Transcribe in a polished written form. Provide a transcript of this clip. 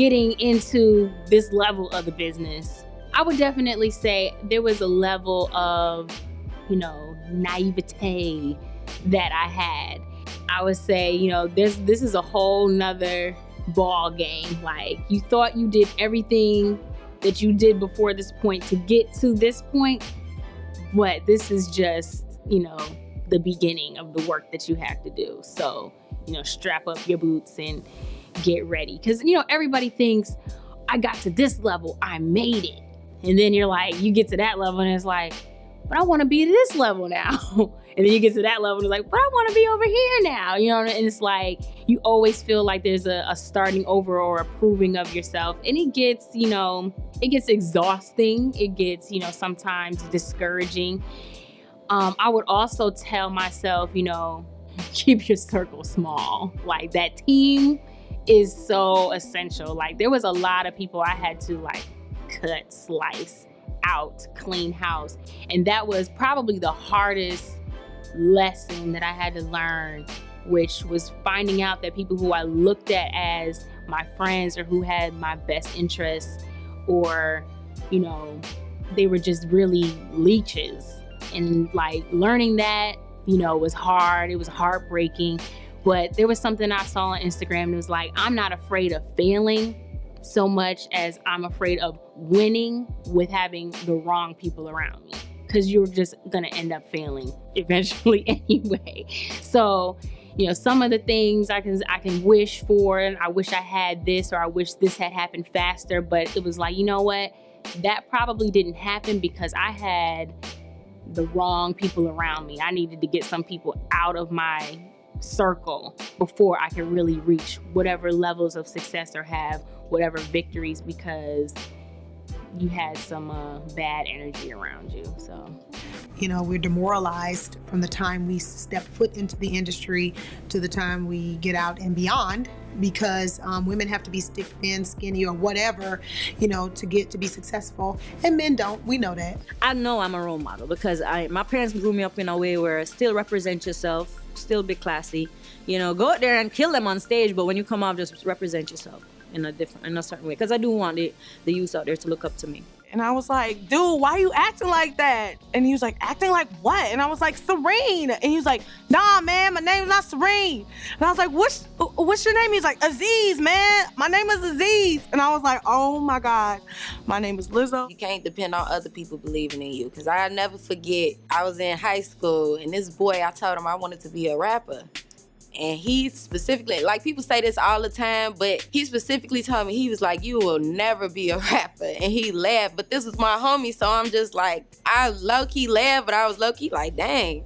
getting into this level of the business, I would definitely say there was a level of, naivete that I had. I would say, this is a whole nother ball game. Like, you thought you did everything that you did before this point to get to this point, but this is just, the beginning of the work that you have to do. So, strap up your boots and get ready. Because, everybody thinks, I got to this level, I made it. And then you're like, you get to that level and it's like, but I want to be to this level now. And then you get to that level and it's like, but I want to be over here now. And it's like, you always feel like there's a starting over or a proving of yourself. And it gets, it gets exhausting. It gets, sometimes discouraging. I would also tell myself, keep your circle small. Like, that team is so essential. Like, there was a lot of people I had to cut, slice out, clean house. And that was probably the hardest lesson that I had to learn, which was finding out that people who I looked at as my friends or who had my best interests, or, they were just really leeches. And learning that, was hard. It was heartbreaking. But there was something I saw on Instagram and it was like, I'm not afraid of failing so much as I'm afraid of winning with having the wrong people around me. Because you're just going to end up failing eventually anyway. So, some of the things I can wish for, and I wish I had this, or I wish this had happened faster. But it was like, you know what? That probably didn't happen because I had the wrong people around me. I needed to get some people out of my circle before I could really reach whatever levels of success or have whatever victories, because you had some bad energy around you. So, we're demoralized from the time we step foot into the industry to the time we get out and beyond, because women have to be stick thin, skinny, or whatever, to get to be successful, and men don't. We know that. I know I'm a role model because my parents grew me up in a way where still represent yourself, still be classy, go out there and kill them on stage, but when you come off, just represent yourself in a certain way, because I do want the youth out there to look up to me. And I was like, dude, why are you acting like that? And he was like, acting like what? And I was like, Serene. And he was like, nah, man, my name's not Serene. And I was like, what's your name? He's like, Aziz, man. My name is Aziz. And I was like, oh my God, my name is Lizzo. You can't depend on other people believing in you. Because I'll never forget, I was in high school and this boy, I told him I wanted to be a rapper. And he specifically, people say this all the time, but he specifically told me, he was like, you will never be a rapper. And he laughed, but this was my homie, so I'm just like, I low-key laughed, but I was low-key like, dang.